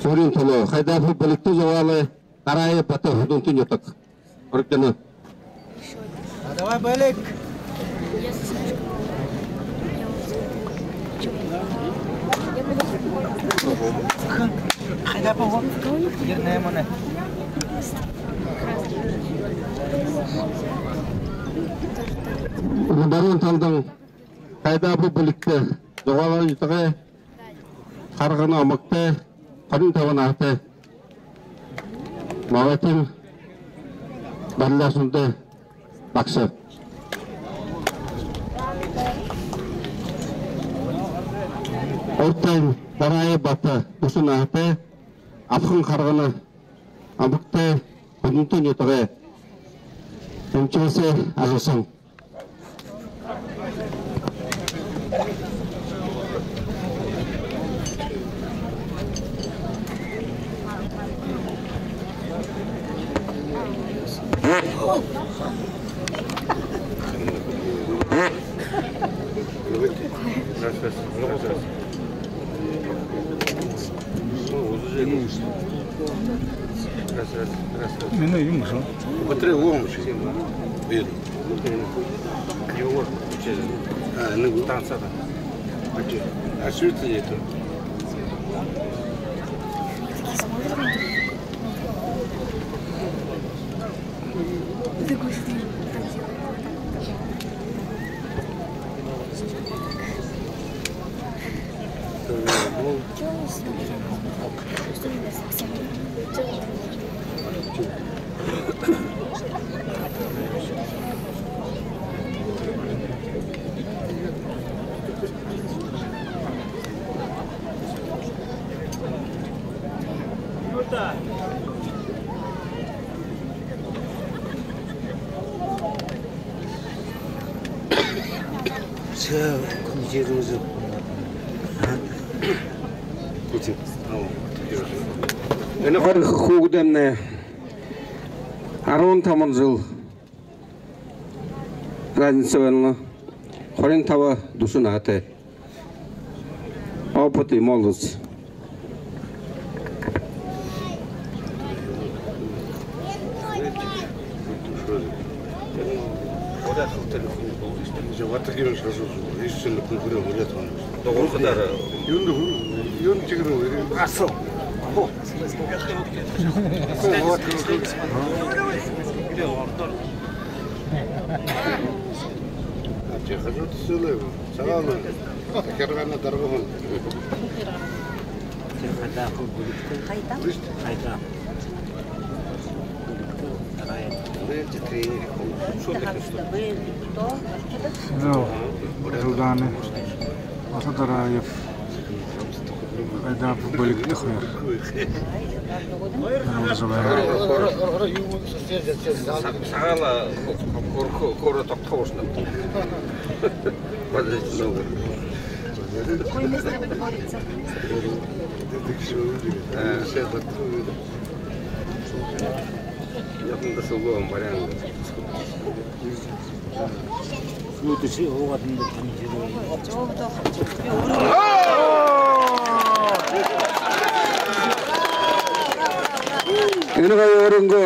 Сурин толо, хайдафы білікті жоғалы, қарайы баты худунтын етік. Ұрыктыны. Давай, Белик! Хайдафы ғо? Ерне мұны. Барын талдың хайдафы білікті жоғалы етігі, қарғыны омықты, қырын таван аты. Мағатын барласынды бақсы. Орттайын барайы баты ұсын аты, апқын қарғыны омықты, құдынтын етігі, үмчесі азысын. Мене їм що? Батарея ломочка. Видно. Его ну танца. А что это это? 제가 комитетimiz Путин. Ені қар хугдемне 10 жыл разница венлі хорен тава душын аты опыты молодость. Вот такие же истинно конкурент лет он. Doğru kadar. Yun çıkıyor. Asıl. Вот. Я хожу сюда. Сразу. Кервана дорога. Хайда. Жылданы Асадараев Хайда футболик тахмер. Сағала қоры тоқтау ұшына. Какое место вы говорите? Yakında soluğum var yani. Ötesi o adında komitede. Ені қай орынғы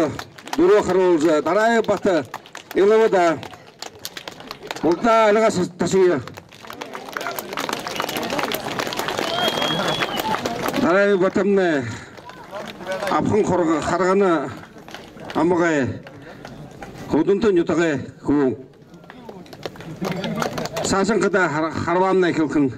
дүрі қырылжы, дарайы баты, елімі да. Бұлта әліға ташыйы. Дарайы батымны, апқын қарғаны, амығай, құдынтынютығы күң. Сашын қыда қарвамына келкін.